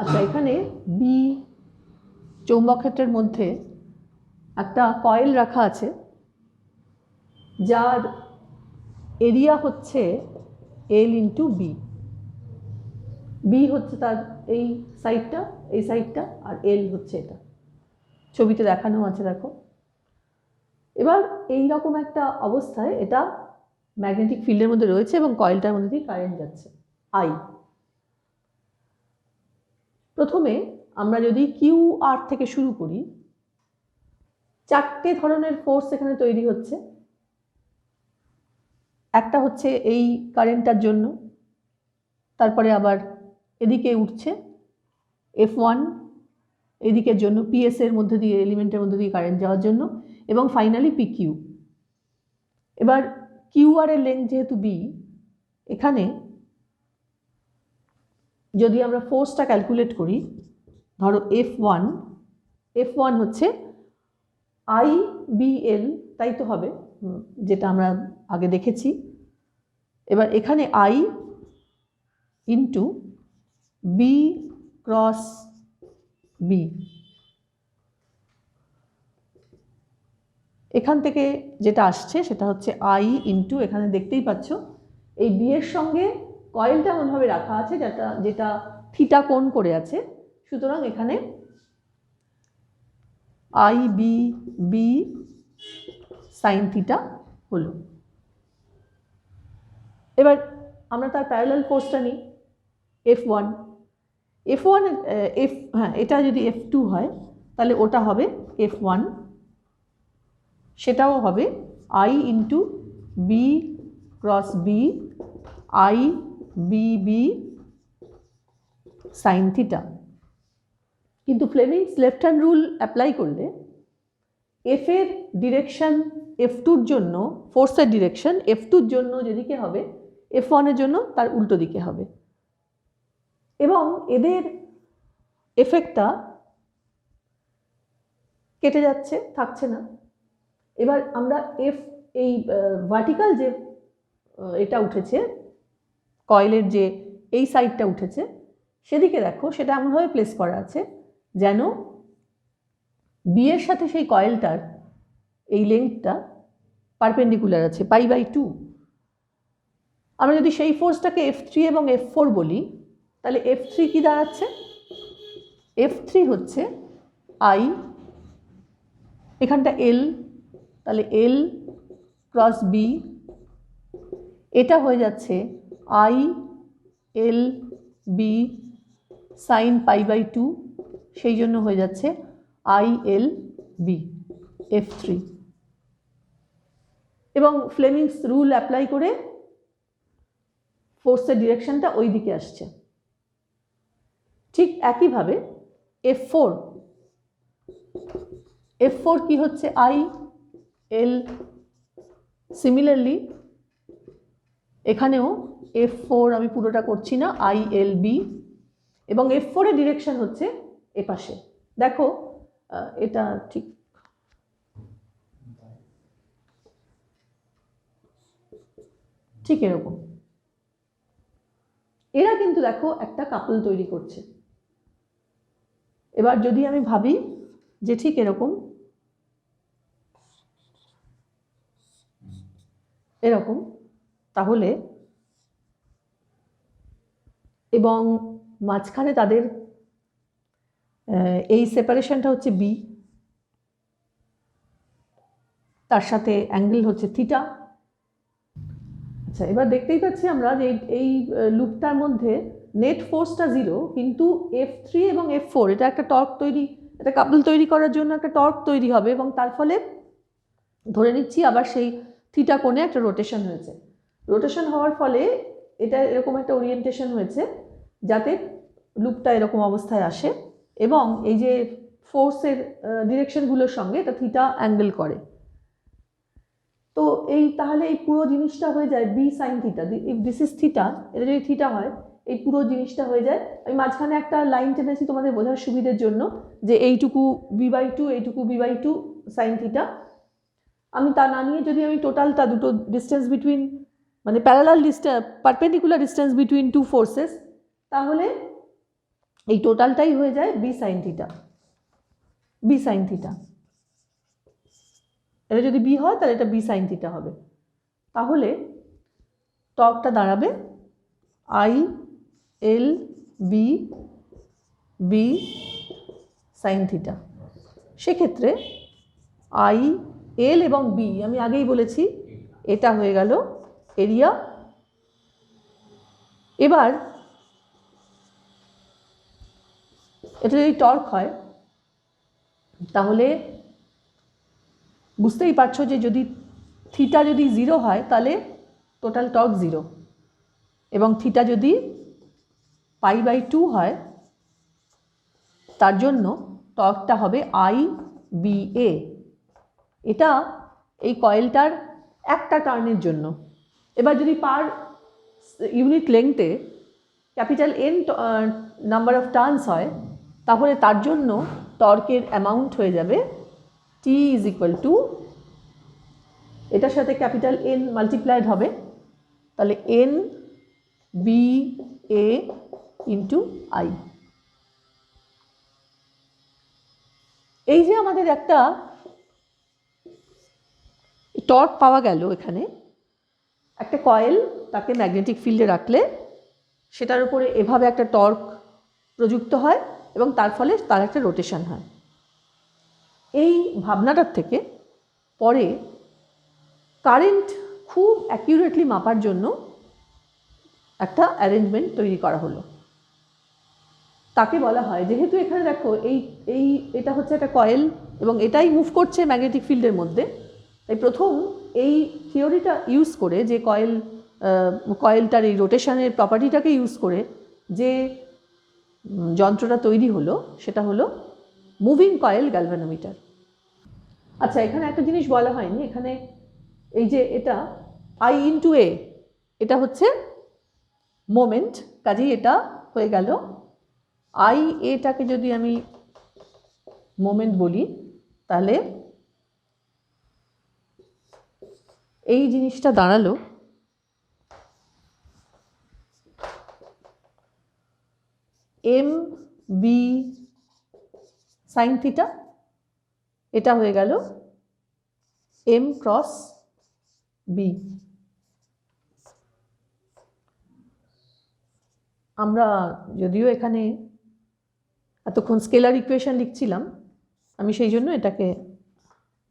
আচ্ছা, এখানে বি চৌম্বক ক্ষেত্রের মধ্যে একটা কয়েল রাখা আছে যার এরিয়া হচ্ছে এল ইন্টু বি। বি হচ্ছে তার এই সাইডটা আর এল হচ্ছে এটা, ছবিতে দেখানো আছে দেখো। এবার এই রকম একটা অবস্থায় এটা ম্যাগনেটিক ফিল্ডের মধ্যে রয়েছে এবং কয়েলটার মধ্যে দিয়ে কারেন্ট যাচ্ছে আই। প্রথমে আমরা যদি কিউ আর থেকে শুরু করি, চারটে ধরনের ফোর্স এখানে তৈরি হচ্ছে। একটা হচ্ছে এই কারেন্টটার জন্য, তারপরে আবার এদিকে উঠছে F1, এদিকের জন্য PS এর মধ্যে দিয়ে, এলিমেন্টের মধ্যে দিয়ে কারেন্ট যাওয়ার জন্য, এবং ফাইনালি PQ। এবার QR এর লেন্থ যেহেতু B, এখানে যদি আমরা ফোর্সটা ক্যালকুলেট করি, ধরো F1 হচ্ছে IBL, তাই তো হবে, যেটা আমরা আগে দেখেছি। এবার এখানে I into B cross B, এখান থেকে যেটা আসছে সেটা হচ্ছে I ইন্টু, এখানে দেখতেই পাচ্ছ এই বি এর সঙ্গে কয়েলটা এমনভাবে রাখা আছে যেটা থিটা কোণ করে আছে, সুতরাং এখানে IBB সাইন থিটা হলো। এবার আমরা তার প্যারালাল ফোর্সটা নিই F1, এটা যদি F2 হয় তাহলে ওটা হবে F1, সেটাও হবে I into B cross B IBB sine theta. কিন্তু Fleming's left hand rule apply করলে এফ এর ডিরেকশন F2-র জন্য, ফোর্সের ডিরেকশন F2-র জন্য যেদিকে হবে, F1-এর জন্য তার উল্টো দিকে হবে, এবং এদের এফেক্টটা কেটে যাচ্ছে, থাকছে না। এবার আমরা এই ভার্টিক্যাল যে এটা উঠেছে, কয়েলের যে এই সাইডটা উঠেছে, সেদিকে দেখো, সেটা এমনভাবে প্লেস করা আছে যেন বি এর সাথে সেই কয়েলটার এই লেন্থটা পারপেন্ডিকুলার আছে π/2। আমরা যদি সেই ফোর্সটাকে F3 এবং F4 বলি, তাহলে F3 কি দাঁড়াচ্ছে? F3 হচ্ছে I, এখানটা L, তাহলে L ক্রস B, এটা হয়ে যাচ্ছে ILB সাইন π/2, সেই জন্য হয়ে যাচ্ছে ILB F3। এবং ফ্লেমিংস রুল অ্যাপ্লাই করে ফোর্সের ডিরেকশনটা ওই দিকে আসছে। ঠিক একইভাবে F4 কি হচ্ছে? IL। সিমিলারলি এখানেও F4, আমি পুরোটা করছি না, ILB, এবং F4 এর ডিরেকশন হচ্ছে এপাশে। দেখো এটা ঠিক এরকম। এরা কিন্তু দেখো একটা কাপল তৈরি করছে। এবার যদি আমি ভাবি যে ঠিক এরকম তাহলে, এবং মাঝখানে তাদের এই সেপারেশনটা হচ্ছে B, তার সাথে অ্যাঙ্গেল হচ্ছে থিটা। আচ্ছা, এবার দেখতেই পাচ্ছি আমরা যে এই লুপটার মধ্যে নেট ফোর্সটা 0, কিন্তু F3 এবং F4 এটা একটা টর্ক তৈরি, এটা কাপল তৈরি করার জন্য একটা টর্ক তৈরি হবে, এবং তার ফলে ধরে নিচ্ছি আবার সেই থিটা কোণে একটা রোটেশন হয়েছে। রোটেশন হওয়ার ফলে এটা এরকম একটা ওরিয়েন্টেশন হয়েছে যাতে লুপটা এরকম অবস্থায় আসে, এবং এই যে ফোর্সের ডিরেকশনগুলোর সঙ্গে এটা থিটা অ্যাঙ্গেল করে। তো তাহলে এই পুরো জিনিসটা হয়ে যায় B sine theta. If this is theta, এটা যদি থিটা হয়, এই পুরো জিনিসটা হয়ে যায়। আমি মাঝখানে একটা লাইন টেনেছি তোমাদের বোঝার সুবিধের জন্য, যে এইটুকু B/2, এইটুকু B/2 সাইন থিটা। আমি তা না নিয়ে যদি আমি টোটালটা, দুটো ডিস্টেন্স বিটুইন, মানে parallel distance, perpendicular distance between two forces, তাহলে এই টোটালটাই হয়ে যায় B sine theta, B sine theta. এটা যদি বি হয় তাহলে এটা বি সাইন থিটা হবে। তাহলে টর্কটা দাঁড়াবে I L B B sine theta. সেক্ষেত্রে আই এল এবং বি আমি আগেই বলেছি এটা হয়ে গেল এরিয়া। এবার এটা যদি টর্ক হয় তাহলে বুঝতেই পারছো যে যদি থিটা যদি 0 হয় তাহলে টোটাল টর্ক 0, এবং থিটা যদি π/2 হয় তার জন্য টর্কটা হবে আই বি এ। এটা এই কয়েলটার একটা টার্নের জন্য। এবার যদি পার ইউনিট লেংথে capital N number of turns হয় তাহলে তার জন্য টর্কের অ্যামাউন্ট হয়ে যাবে টি ইজ ইকুয়াল টু, এটার সাথে ক্যাপিটাল এন মাল্টিপ্লাইড হবে, তাহলে N B A into I. এই যে আমাদের একটা টর্ক পাওয়া গেল, এখানে একটা কয়েল তাকে ম্যাগনেটিক ফিল্ডে রাখলে সেটার উপরে এভাবে একটা টর্ক প্রযুক্ত হয় এবং তার ফলে তার একটা রোটেশন হয়। এই ভাবনাটার থেকে পরে কারেন্ট খুব অ্যাকিউরেটলি মাপার জন্য একটা অ্যারেঞ্জমেন্ট তৈরি করা হলো। তাকে বলা হয়, যেহেতু এখানে দেখো এটা হচ্ছে একটা কয়েল এবং এটাই মুভ করছে ম্যাগনেটিক ফিল্ডের মধ্যে, তাই প্রথম এই থিওরিটা ইউজ করে যে কয়েলটার এই রোটেশনের প্রপার্টিটাকে ইউজ করে যে যন্ত্রটা তৈরি হলো সেটা হলো মুভিং কয়েল গ্যালভানোমিটার। আচ্ছা, এখানে একটা জিনিস বলা হয়নি, এখানে এই যে এটা আই ইন্টু এ, এটা হচ্ছে মোমেন্ট, কাজেই এটা হয়ে গেল আই এটাকে যদি আমি মোমেন্ট বলি তাহলে এই জিনিসটা দাঁড়ালো এম বি সাইন থিটা, এটা হয়ে গেল এম ক্রস বি। আমরা যদিও এখানে এতক্ষণ স্কেলার ইকুয়েশন লিখছিলাম, আমি সেই জন্য এটাকে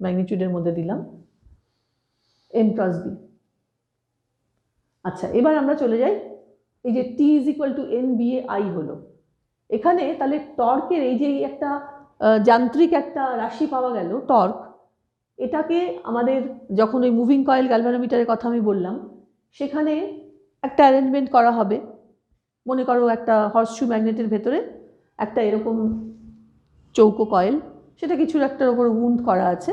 ম্যাগনিটিউডের মধ্যে দিলাম এম ক্রস বি। আচ্ছা, এবার আমরা চলে যাই, এই যে T is equal to N B A I হলো, এখানে তাহলে টর্কের এই যে একটা যান্ত্রিক একটা রাশি পাওয়া গেল টর্ক, এটাকে আমাদের যখন ওই মুভিং কয়েল গ্যালভানোমিটারের কথা আমি বললাম সেখানে একটা অ্যারেঞ্জমেন্ট করা হবে। মনে করো একটা হর্সশু ম্যাগনেটের ভেতরে একটা এরকম চৌকো কয়েল, সেটা কিছুর একটার ওপর উন্ড করা আছে,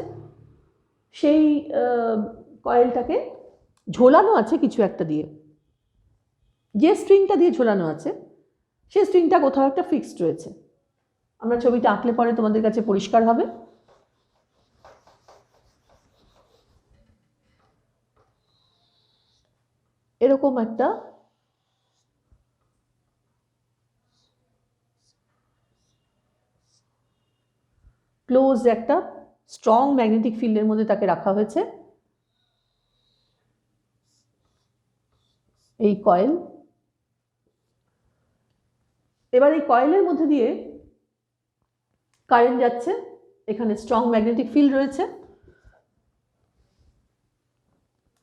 সেই কয়েলটাকে ঝোলানো আছে কিছু একটা দিয়ে, যে স্ট্রিংটা দিয়ে ঝোলানো আছে সেই স্ট্রিংটা কোথাও একটা ফিক্সড রয়েছে। আমরা ছবিটা আঁকলে পরে তোমাদের কাছে পরিষ্কার হবে। এরকম একটা ক্লোজ একটা স্ট্রং ম্যাগনেটিক ফিল্ডের মধ্যে তাকে রাখা হয়েছে, এই কয়েল। এবার এই কয়েলের মধ্যে দিয়ে কারেন্ট যাচ্ছে, এখানে স্ট্রং ম্যাগনেটিক ফিল্ড রয়েছে,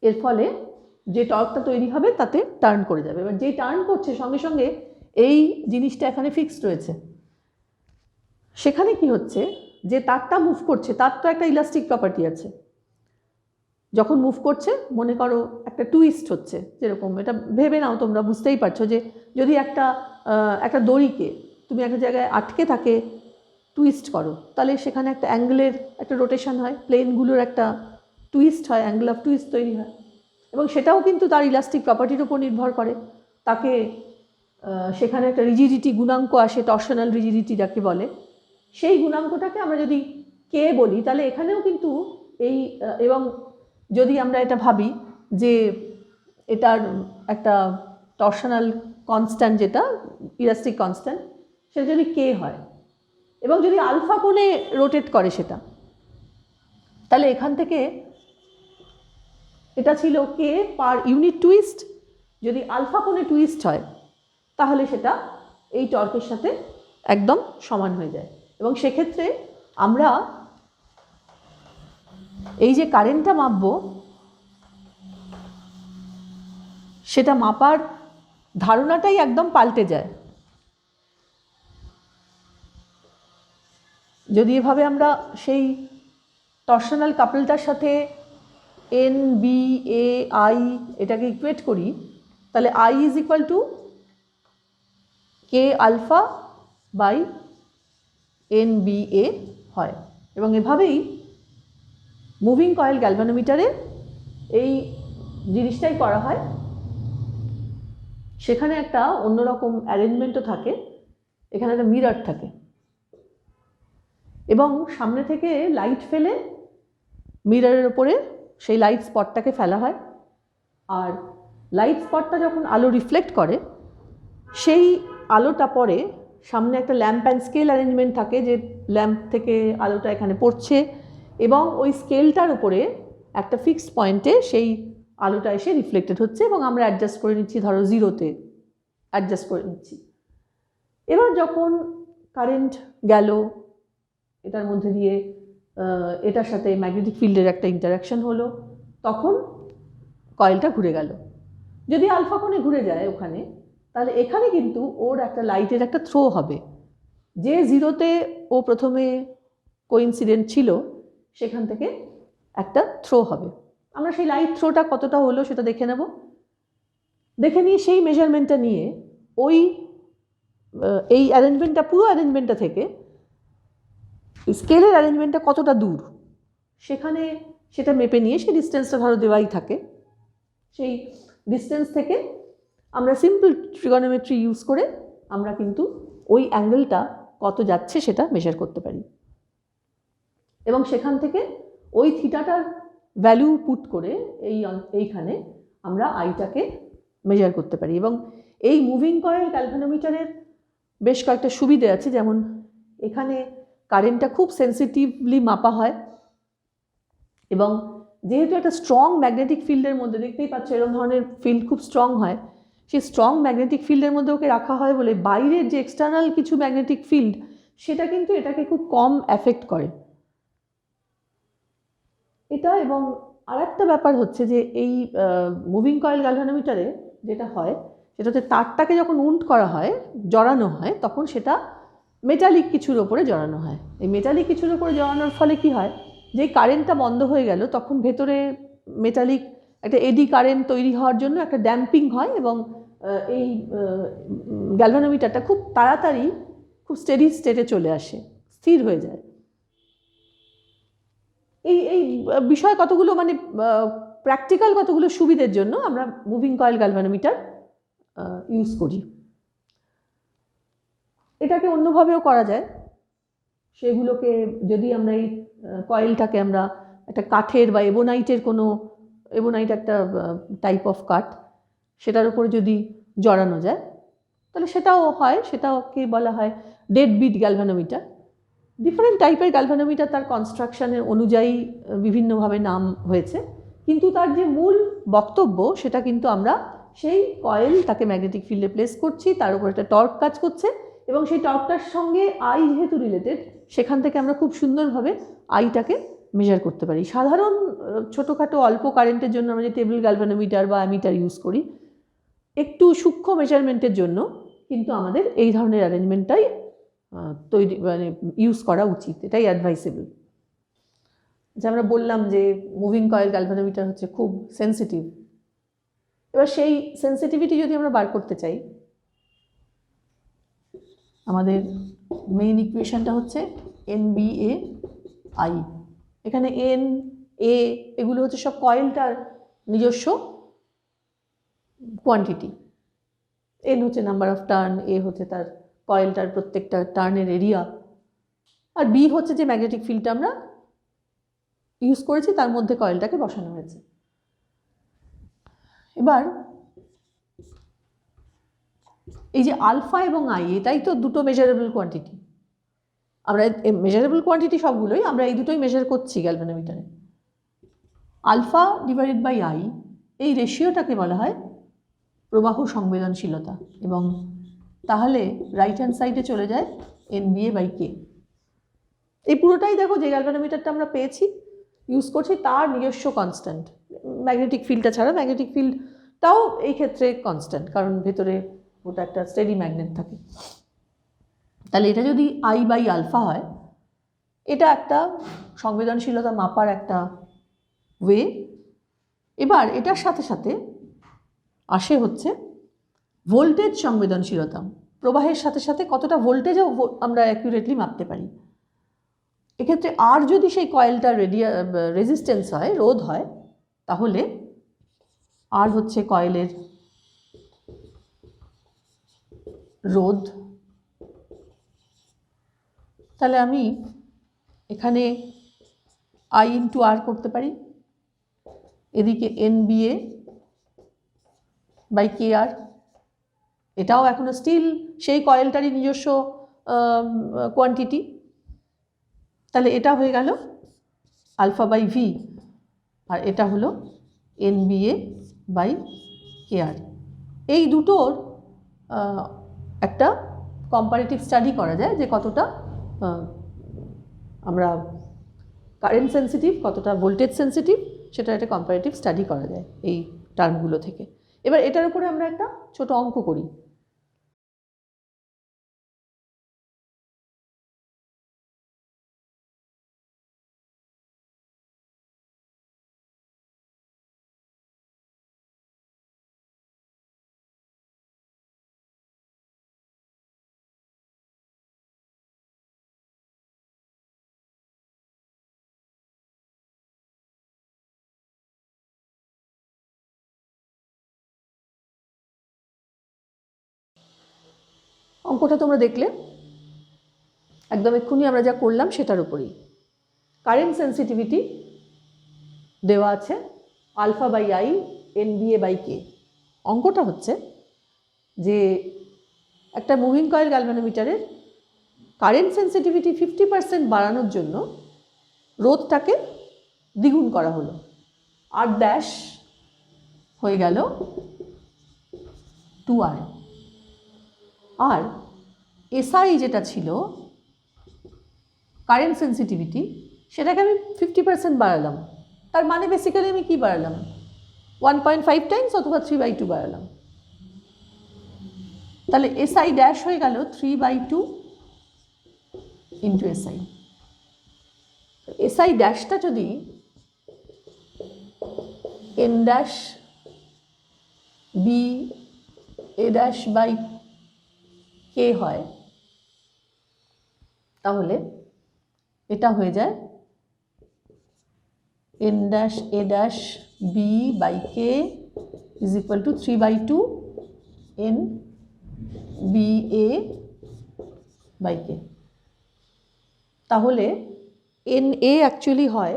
এর ফলে যে টর্কটা তৈরি হবে তাতে টার্ন করে যাবে। এবার যে টার্ন করছে সঙ্গে সঙ্গে এই জিনিসটা এখানে ফিক্সড রয়েছে, সেখানে কি হচ্ছে, যে তারটা মুভ করছে তার তো একটা ইলাস্টিক প্রপার্টি আছে, যখন মুভ করছে মনে করো একটা টুইস্ট হচ্ছে, যেরকম এটা ভেবে নাও, তোমরা বুঝতেই পারছো যে যদি একটা দড়িকে তুমি একটা জায়গায় আটকে থাকে টুইস্ট করো, তাহলে সেখানে একটা অ্যাঙ্গেলের একটা রোটেশন হয়, প্লেনগুলোর একটা টুইস্ট হয়, অ্যাঙ্গেল অফ টুইস্ট তৈরি হয়, এবং সেটাও কিন্তু তার ইলাস্টিক প্রপার্টির উপর নির্ভর করে। তাকে সেখানে একটা রিজিডিটি গুণাঙ্ক আসে, টর্শনাল রিজিডিটি যাকে বলে, সেই গুণাঙ্কটাকে আমরা যদি কে বলি তাহলে এখানেও কিন্তু এই, এবং যদি আমরা এটা ভাবি যে এটার একটা টর্শনাল কনস্ট্যান্ট যেটা ইলাস্টিক কনস্ট্যান্ট, সেটা যদি কে হয় এবং যদি আলফা কোণে রোটেট করে সেটা, তাহলে এখান থেকে এটা ছিল কে পার ইউনিট টুইস্ট, যদি আলফা কোণে টুইস্ট হয় তাহলে সেটা এই টর্কের সাথে একদম সমান হয়ে যায়। এবং সেক্ষেত্রে আমরা এই যে কারেন্টটা মাপবো সেটা মাপার ধারণাটাই একদম পাল্টে যায়। যদি এভাবে আমরা সেই টর্শনাল কাপলটার সাথে এন বি এ আই এটাকে ইকুয়েট করি, তাহলে I is equal to K alpha by N B A হয়। এবং এভাবেই মুভিং কয়েল গ্যালভানোমিটারে এই জিনিসটাই করা হয়। সেখানে একটা অন্যরকম অ্যারেঞ্জমেন্টও থাকে, এখানে একটা মিরর থাকে এবং সামনে থেকে লাইট ফেলে মিররের ওপরে সেই লাইট স্পটটাকে ফেলা হয়। আর লাইট স্পটটা যখন আলো রিফ্লেক্ট করে সেই আলোটা পরে সামনে একটা ল্যাম্প অ্যান্ড স্কেল অ্যারেঞ্জমেন্ট থাকে, যে ল্যাম্প থেকে আলোটা এখানে পড়ছে এবং ওই স্কেলটার উপরে একটা ফিক্সড পয়েন্টে সেই আলোটা এসে রিফ্লেক্টেড হচ্ছে এবং আমরা অ্যাডজাস্ট করে নিচ্ছি, ধরো 0-তে অ্যাডজাস্ট করে নিচ্ছি। এবার যখন কারেন্ট গেল এটার মধ্যে দিয়ে, এটার সাথে ম্যাগনেটিক ফিল্ডের একটা ইন্টারাকশন হলো, তখন কয়েলটা ঘুরে গেল। যদি আলফা কোণে ঘুরে যায় ওখানে, তাহলে এখানে কিন্তু ওর একটা লাইটের একটা থ্রো হবে, যে 0-তে ও প্রথমে কোইন্সিডেন্ট ছিল সেখান থেকে একটা থ্রো হবে। আমরা সেই লাইট থ্রোটা কতটা হলো সেটা দেখে নেব, দেখে নিয়ে সেই মেজারমেন্টটা নিয়ে ওই এই অ্যারেঞ্জমেন্টটা, পুরো অ্যারেঞ্জমেন্টটা থেকে স্কেলের অ্যারেঞ্জমেন্টটা কতটা দূর সেখানে সেটা মেপে নিয়ে, সেই ডিস্টেন্সটা ধরো দেওয়াই থাকে, সেই ডিস্টেন্স থেকে আমরা সিম্পল ট্রিগনোমেট্রি ইউজ করে আমরা কিন্তু ওই অ্যাঙ্গেলটা কত যাচ্ছে সেটা মেজার করতে পারি এবং সেখান থেকে ওই থিটাটার ভ্যালু পুট করে এইখানে আমরা আইটাকে মেজার করতে পারি। এবং এই মুভিং কয়েল গ্যালভানোমিটারের বেশ কয়েকটা সুবিধে আছে, যেমন এখানে কারেন্টটা খুব সেন্সিটিভলি মাপা হয় এবং যেহেতু একটা স্ট্রং ম্যাগনেটিক ফিল্ডের মধ্যে, দেখতেই পাচ্ছ এরকম ধরনের ফিল্ড খুব স্ট্রং হয়, সেই স্ট্রং ম্যাগনেটিক ফিল্ডের মধ্যে ওকে রাখা হয় বলে বাইরের যে এক্সটার্নাল কিছু ম্যাগনেটিক ফিল্ড সেটা কিন্তু এটাকে খুব কম এফেক্ট করে এটা। এবং আর একটা ব্যাপার হচ্ছে যে এই মুভিং কয়েল গ্যালভানোমিটারে যেটা হয় সেটা হচ্ছে তারটাকে যখন উন্ড করা হয়, জড়ানো হয়, তখন সেটা মেটালিক কিছুর ওপরে জড়ানো হয়। এই মেটালিক কিছুর ওপরে জড়ানোর ফলে কি হয়, যে কারেন্টটা বন্ধ হয়ে গেল তখন ভেতরে মেটালিক একটা এডি কারেন্ট তৈরি হওয়ার জন্য একটা ড্যাম্পিং হয় এবং এই গ্যালভানোমিটারটা খুব তাড়াতাড়ি খুব স্টেডি স্টেটে চলে আসে, স্থির হয়ে যায়। এই বিষয় কতগুলো মানে প্র্যাকটিক্যাল কতগুলো সুবিধের জন্য আমরা মুভিং কয়েল গ্যালভানোমিটার ইউজ করি। এটাকে অন্যভাবেও করা যায়, সেগুলোকে যদি আমরা এই কয়েলটাকে আমরা একটা কাঠের বা এবোনাইটের কোনো, এবোনাইট একটা টাইপ অফ কাঠ, সেটার উপরে যদি জড়ানো যায় তাহলে সেটাও হয়, সেটাকে বলা হয় ডেড বিট গ্যালভানোমিটার। ডিফারেন্ট টাইপের গ্যালভানোমিটার তার কনস্ট্রাকশনের অনুযায়ী বিভিন্নভাবে নাম হয়েছে, কিন্তু তার যে মূল বক্তব্য সেটা কিন্তু আমরা সেই কয়েল তাকে ম্যাগনেটিক ফিল্ডে প্লেস করছি, তার উপর একটা টর্ক কাজ করছে এবং সেই টর্কটার সঙ্গে আই যেহেতু রিলেটেড, সেখান থেকে আমরা খুব সুন্দরভাবে আইটাকে মেজার করতে পারি। সাধারণ ছোটোখাটো অল্প কারেন্টের জন্য আমরা যে টেবিল গ্যালভানোমিটার বা অ্যামিটার ইউজ করি, একটু সূক্ষ্ম মেজারমেন্টের জন্য কিন্তু আমাদের এই ধরনের অ্যারেঞ্জমেন্টটাই তৈরি মানে ইউজ করা উচিত, এটাই অ্যাডভাইসেবল। যে আমরা বললাম যে মুভিং কয়েল গ্যালভানোমিটার হচ্ছে খুব সেন্সিটিভ, এবার সেই সেন্সিটিভিটি যদি আমরা বার করতে চাই, আমাদের মেইন ইকুয়েশনটা হচ্ছে NBA আই। এখানে N A এগুলো হচ্ছে সব কয়েলটার নিজস্ব কোয়ান্টিটি, N হচ্ছে নাম্বার অফ টার্ন, A হচ্ছে তার কয়েলটার প্রত্যেকটা টার্নের এরিয়া, আর B হচ্ছে যে ম্যাগনেটিক ফিল্ডটা আমরা ইউজ করেছি তার মধ্যে কয়েলটাকে বসানো হয়েছে। এবার এই যে আলফা এবং আই, এটাই তো দুটো মেজারেবল কোয়ান্টিটি। আমরা মেজারেবল কোয়ান্টিটি সবগুলোই আমরা এই দুটোই মেজার করছি গ্যালভানোমিটারে। আলফা ডিভাইডেড বাই আই, এই রেশিওটাকে বলা হয় প্রবাহ সংবেদনশীলতা, এবং তাহলে রাইট হ্যান্ড সাইডে চলে যায় NBA বাই কে। এই পুরোটাই দেখো যে গ্যালভানোমিটারটা আমরা পেয়েছি ইউজ করছি তার নিজস্ব কনস্ট্যান্ট, ম্যাগনেটিক ফিল্ডটা ছাড়া। ম্যাগনেটিক ফিল্ডটাও এই ক্ষেত্রে কনস্ট্যান্ট, কারণ ভেতরে ওটা একটা স্টেডি ম্যাগনেট থাকে। তাহলে এটা যদি আই বাই আলফা হয়, এটা একটা সংবেদনশীলতা মাপার একটা ওয়ে। এবার এটার সাথে সাথে আসে হচ্ছে ভোল্টেজ সংবেদনশীলতা, প্রবাহের সাথে সাথে কতটা ভোল্টেজও আমরা অ্যাকুরেটলি মাপতে পারি। এক্ষেত্রে আর যদি সেই কয়েলটার রেজিস্ট্যান্স হয়, রোধ হয়, তাহলে আর হচ্ছে কয়েলের রোধ। তাহলে আমি এখানে আই ইন্টু আর করতে পারি, এদিকে NBA বাই কে আর। এটাও এখনো স্টিল সেই কয়েলটারই নিজস্ব কোয়ান্টিটি। তাহলে এটা হয়ে গেল আলফা বাই ভি, আর এটা হলো NBA বাই কে আর। এই দুটোর একটা কম্পারেটিভ স্টাডি করা যায় যে কতটা আমরা কারেন্ট সেন্সিটিভ, কতটা ভোল্টেজ সেন্সিটিভ, সেটা একটা কম্পারেটিভ স্টাডি করা যায় এই টার্মগুলো থেকে। এবার এটার উপরে আমরা একটা ছোট অঙ্ক করি। অঙ্কটা তোমরা দেখলে, একদম এক্ষুনি আমরা যা করলাম সেটার উপরেই। কারেন্ট সেন্সিটিভিটি দেওয়া আছে alpha by I NBA by K. অঙ্কটা হচ্ছে যে একটা মুভিং কয়েল গ্যালভানোমিটারের কারেন্ট সেন্সিটিভিটি 50% বাড়ানোর জন্য রোধটাকে দ্বিগুণ করা হলো, আর ড্যাশ হয়ে গেল 2R। আর SI যেটা ছিল কারেন্ট সেন্সিটিভিটি, সেটাকে আমি 50% বাড়ালাম। তার মানে বেসিক্যালি আমি কি বাড়ালাম, 1.5 টাইমস অথবা 3/2 বাড়ালাম। তাহলে SI ড্যাশ হয়ে গেল 3/2 ইন্টু SI। SI ড্যাশটা যদি N dash B A dash by K হয়, তাহলে এটা হয়ে যায় N dash A dash B by K is equal to 3/2 N B A by K. তাহলে NA অ্যাকচুয়ালি হয়,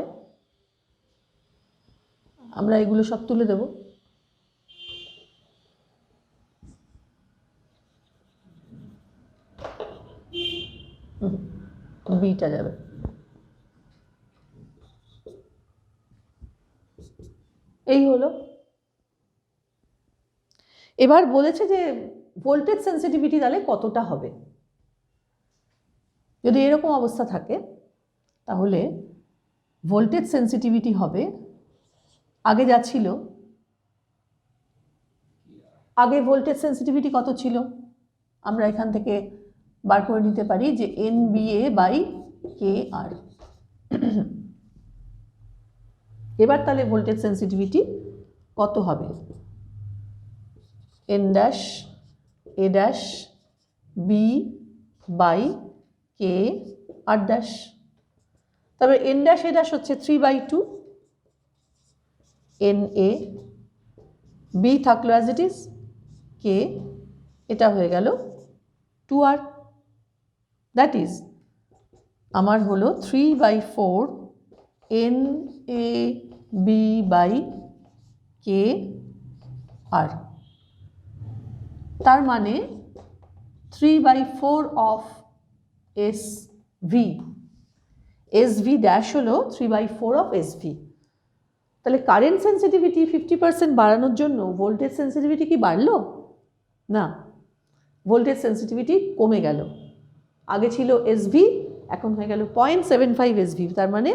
আমরা এগুলো সব তুলে দেব, বিটা যাবে। এই হলো। এবার বলেছে যে ভোল্টেজ সেন্সিটিভিটি তাহলে কতটা হবে। যদি এরকম অবস্থা থাকে তাহলে ভোল্টেজ সেন্সিটিভিটি হবে, আগে যা ছিল, আগে ভোল্টেজ সেন্সিটিভিটি কত ছিল আমরা এখান থেকে বার করে নিতে পারি যে NBA বাই কে আর। এবার তাহলে ভোল্টেজ সেন্সিটিভিটি কত হবে, N dash A dash B by K R dash. তবে N ড্যাশ A ড্যাশ হচ্ছে 3/2 NA, B থাকলো অ্যাজ ইট ইজ, কে এটা হয়ে গেল 2R। দ্যাট ইজ আমার হলো 3/4 NAB বাই কে আর। তার মানে 3/4 অফ SV, SV ড্যাশ হলো 3/4 অফ SV। তাহলে কারেন্ট সেন্সিটিভিটি 50% বাড়ানোর জন্য ভোল্টেজ সেন্সিটিভিটি কি বাড়লো? না, ভোল্টেজ সেন্সিটিভিটি কমে গেল। আগে ছিল SV, এখন হয়ে গেল 0.75 SV, তার মানে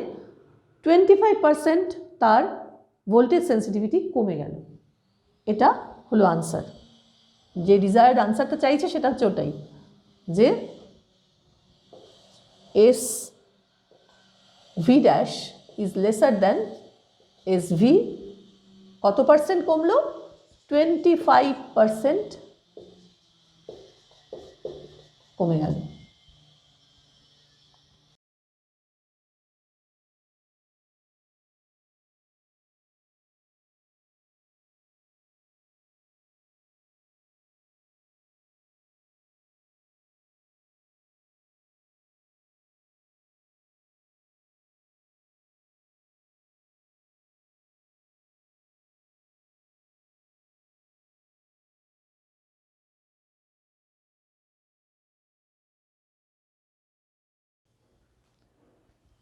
25% তার ভোল্টেজ সেন্সিটিভিটি কমে গেল। এটা হলো আনসার। যে ডিজায়ার্ড আনসারটা চাইছে সেটা হচ্ছে ওটাই, যে SV dash is lesser than SV। কত পার্সেন্ট কমলো? 25% কমে গেল।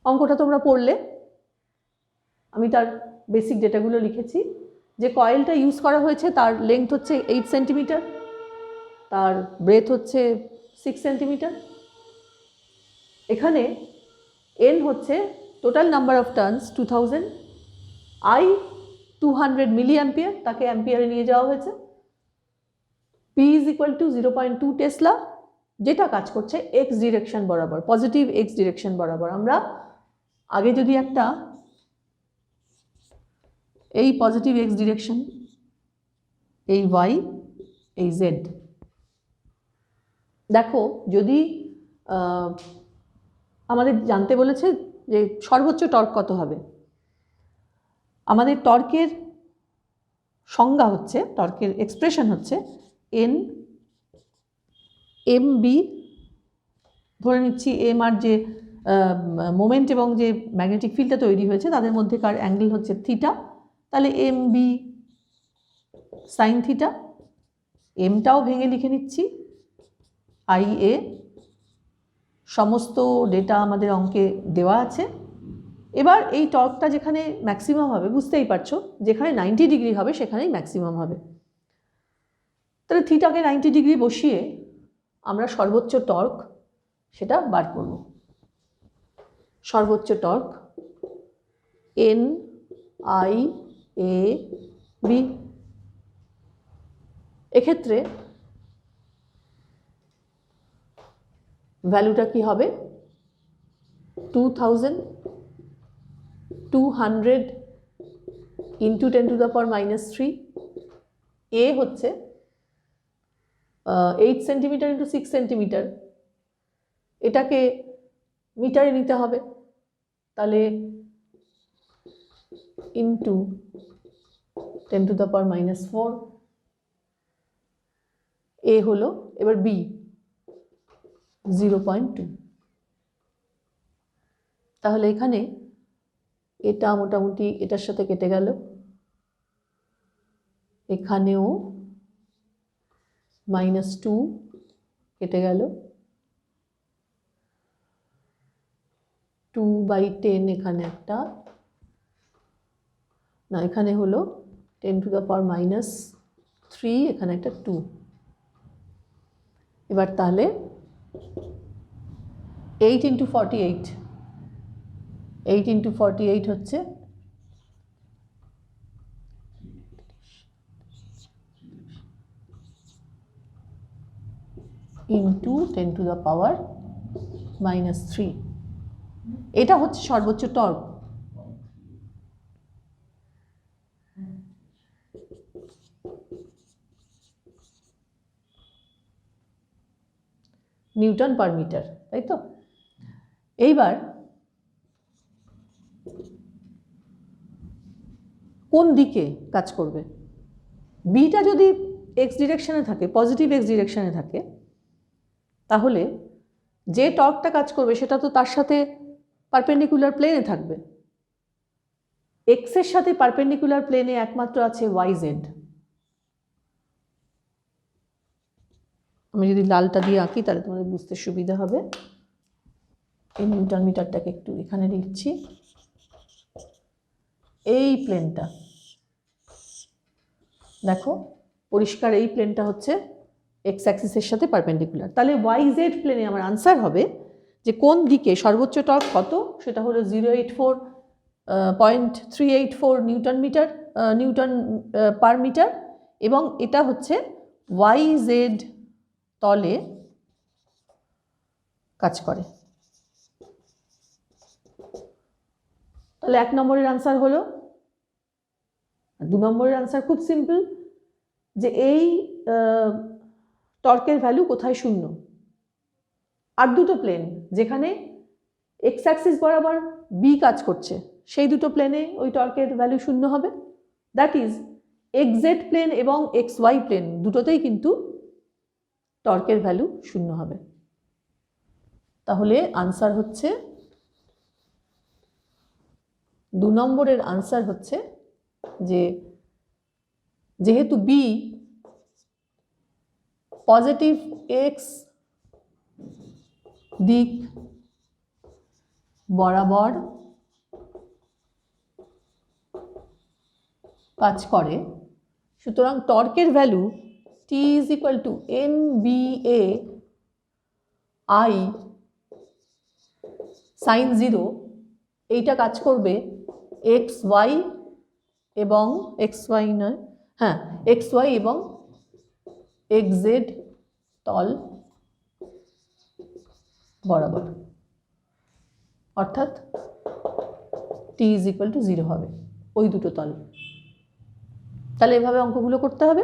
অঙ্কটা তোমরা পড়লে, আমি তার বেসিক ডেটাগুলো লিখেছি। যে কয়েলটা ইউজ করা হয়েছে তার লেংথ হচ্ছে 8 সেন্টিমিটার, তার ব্রেথ হচ্ছে 6 সেন্টিমিটার। এখানে N হচ্ছে total number of turns 2000, I 200 milli ampere, তাকে অ্যাম্পিয়ারে নিয়ে যাওয়া হয়েছে। P is equal to 0.2 tesla, যেটা কাজ করছে এক্স ডিরেকশন বরাবর, পজিটিভ এক্স ডিরেকশন বরাবর। আমরা আগে যদি একটা এই পজিটিভ এক্স ডিরেকশন, এই ওয়াই, এই জেড, দেখো যদি আমাদের জানতে বলেছে যে সর্বোচ্চ টর্ক কত হবে। আমাদের টর্কের সংজ্ঞা হচ্ছে, টর্কের এক্সপ্রেশন হচ্ছে N mb, ধরে নিচ্ছি এম আর যে মোমেন্ট এবং যে ম্যাগনেটিক ফিল্ডটা তৈরি হয়েছে তাদের মধ্যেকার অ্যাঙ্গেল হচ্ছে থিটা, তাহলে mb সাইন থিটা। এমটাও ভেঙে লিখে নিচ্ছি IA। সমস্ত ডেটা আমাদের অঙ্কে দেওয়া আছে। এবার এই টর্কটা যেখানে ম্যাক্সিমাম হবে, বুঝতেই পারছো, যেখানে 90 ডিগ্রি হবে সেখানেই ম্যাক্সিমাম হবে। তাহলে থিটাকে 90 ডিগ্রি বসিয়ে আমরা সর্বোচ্চ টর্ক সেটা বার করব। সর্বোচ্চ টর্ক NIAB। এক্ষেত্রে ভ্যালুটা কি হবে? 2200 ইন্টু 10⁻³ এ হচ্ছে 8 সেন্টিমিটার ইন্টু 6 সেন্টিমিটার, এটাকে মিটারে নিতে হবে, তাহলে ইন্টু 10⁻⁴ এ হলো। এবার বি 0.2। তাহলে এখানে এটা মোটামুটি এটার সাথে কেটে গেল, এখানেও -2 কেটে গেল, 2/10 এখানে একটা, না এখানে হলো 10⁻³ এখানে একটা 2। এবার তাহলে 8 × 48, 8 × 48 হচ্ছে ইন্টু 10⁻³ এটা হচ্ছে সর্বোচ্চ টর্ক। নিউটন পার মিটার, তাই তো? এইবার কোন দিকে কাজ করবে? বিটা যদি এক্স ডিরেকশনে থাকে, পজিটিভ এক্স ডিরেকশনে থাকে, তাহলে যে টর্কটা কাজ করবে সেটা তো তার সাথে পারপেন্ডিকুলার প্লেনে থাকবে। এক্সের সাথে পারপেন্ডিকুলার প্লেনে একমাত্র আছে YZ। আমি যদি লালটা দিয়ে আঁকি তাহলে তোমাদের বুঝতে সুবিধা হবে। এই নিউটন মিটারটাকে একটু এখানে লিখছি। এই প্লেনটা দেখো পরিষ্কার, এই প্লেনটা হচ্ছে এক্স অ্যাক্সিসের সাথে পারপেন্ডিকুলার। তাহলে ওয়াই জেড প্লেনে আমার আনসার হবে যে কোন দিকে সর্বোচ্চ টর্ক কত, সেটা হলো 0.384 নিউটন পার মিটার, এবং এটা হচ্ছে ওয়াই জেড তলে কাজ করে। তাহলে 1 নম্বরের আনসার হলো। 2 নম্বরের আনসার খুব সিম্পল, যে এই টর্কের ভ্যালু কোথায় শূন্য। আর দুটো প্লেন যেখানে এক্স অ্যাক্সিস বরাবর বি কাজ করছে সেই দুটো প্লেনে ওই টর্কের ভ্যালু শূন্য হবে। That is X Z plane এবং এক্স ওয়াই প্লেন দুটোতেই কিন্তু টর্কের ভ্যালু শূন্য হবে। তাহলে আনসার হচ্ছে 2 নম্বরের আনসার হচ্ছে যে যেহেতু বি পজিটিভ এক্স দিক বরাবর কাজ করে, সুতরাং টর্কের value T is equal to NBA I sin 0, এইটা কাজ করবে এক্স ওয়াই এবং এক্স ওয়াই এবং এক্স জেড তল বরাবর, অর্থাৎ T is equal to 0 হবে ওই দুটো তল। তাহলে এভাবে অঙ্কগুলো করতে হবে।